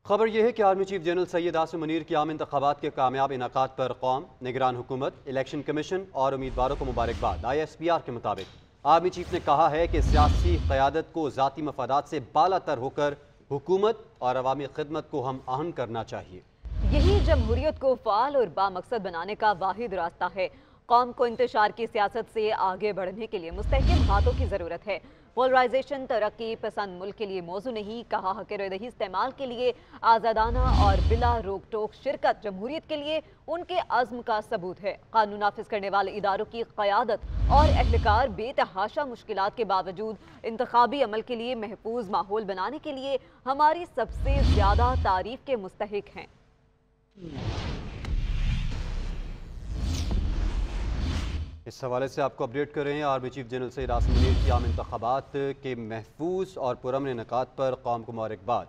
خبر یہ ہے کہ army chief general Syed Asim Munir کی عام انتخابات کے کامیاب انعقاد پر قوم، نگران حکومت، الیکشن کمیشن اور امیدواروں کو مبارکباد۔ ISPR کے مطابق آرمی چیف نے کہا ہے کہ سیاسی قیادت کو ذاتی مفادات سے بالا تر ہو کر حکومت اور عوامی خدمت کو ہم آہنگ کرنا چاہیے۔ یہی جمہوریت کو فعال اور بامقصد بنانے کا واحد راستہ ہے۔ قوم کو انتشار کی سیاست سے آگے بڑھنے کے لیے مستحکم ہاتھوں کی ضرورت ہے۔ پولرائزیشن ترقی پسند ملک کے لیے موضوع نہیں، کہا حق رائے استعمال کے لیے آزادانہ اور بلا روک ٹوک شرکت جمہوریت کے لیے ان کے عزم کا ثبوت ہے۔ قانون نافذ کرنے والے اداروں کی قیادت اور اہلکار بے تحاشا مشکلات کے باوجود انتخابی عمل کے لیے محفوظ ماحول بنانے کے لیے ہماری سب سے زیادہ تعریف کے مستحق ہیں۔ اس حوالے سے آپ کو اپڈیٹ کر رہے ہیں army chief general Syed Asim Munir کی عام انتخابات کے محفوظ اور پرامن انعقاد پر قوم کو مبارکباد۔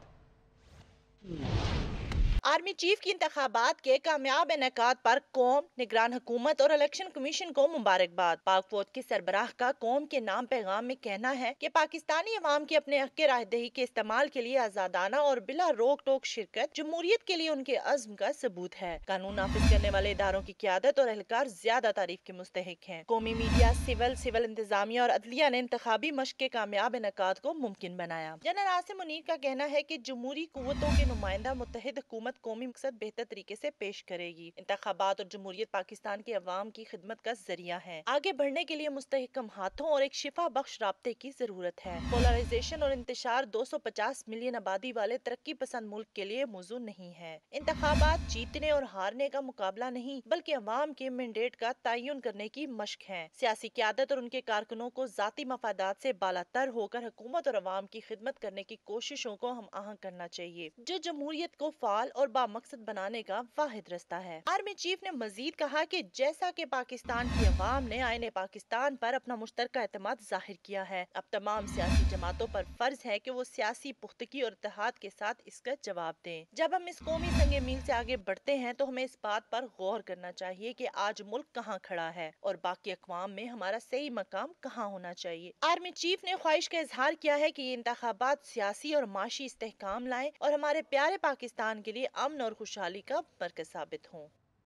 آرمی چیف کی انتخابات کے کامیاب انعقاد پر قوم، نگران حکومت اور الیکشن کمیشن کو مبارکباد۔ پاک فوج کے سربراہ کا قوم کے نام پیغام میں کہنا ہے کہ پاکستانی عوام کی اپنے حق رائے دہی کے استعمال کے لیے آزادانہ اور بلا روک ٹوک شرکت جمہوریت کے لیے ان کے عزم کا ثبوت ہے۔ قانون نافذ کرنے والے اداروں کی قیادت اور اہلکار زیادہ تعریف کے مستحق ہیں۔ قومی میڈیا، سول انتظامیہ اور عدلیہ نے انتخابی مشق کے کامیاب انعقاد کو ممکن بنایا۔ جنرل عاصم منیر کا کہنا ہے کہ جمہوری قوتوں کے نمائندہ متحد حکومت قومی مقصد بہتر طریقے سے پیش کرے گی۔ انتخابات اور جمہوریت پاکستان کے عوام کی خدمت کا ذریعہ ہے۔ آگے بڑھنے کے لیے مستحکم ہاتھوں اور ایک شفا بخش رابطے کی ضرورت ہے۔ پولرائزیشن اور انتشار 250 ملین آبادی والے ترقی پسند ملک کے لیے موضوع نہیں ہے۔ انتخابات جیتنے اور ہارنے کا مقابلہ نہیں، بلکہ عوام کے مینڈیٹ کا تعین کرنے کی مشق ہے۔ سیاسی قیادت اور ان کے کارکنوں کو ذاتی مفادات سے بالا تر ہو کر حکومت اور عوام کی خدمت کرنے کی کوششوں کو ہم آہنگ کرنا چاہیے، جو جمہوریت کو فعال اور بامقصد بنانے کا واحد راستہ ہے۔ آرمی چیف نے مزید کہا کہ جیسا کہ پاکستان کی عوام نے آئین پاکستان پر اپنا مشترکہ اعتماد ظاہر کیا ہے، اب تمام سیاسی جماعتوں پر فرض ہے کہ وہ سیاسی پختگی اور اتحاد کے ساتھ اس کا جواب دیں۔ جب ہم اس قومی سنگ میل سے آگے بڑھتے ہیں تو ہمیں اس بات پر غور کرنا چاہیے کہ آج ملک کہاں کھڑا ہے اور باقی اقوام میں ہمارا صحیح مقام کہاں ہونا چاہیے۔ آرمی چیف نے خواہش کا اظہار کیا ہے کہ یہ انتخابات سیاسی اور معاشی استحکام لائیں اور ہمارے پیارے پاکستان کے لیے امن اور خوشحالی کا مرکز ثابت ہوں۔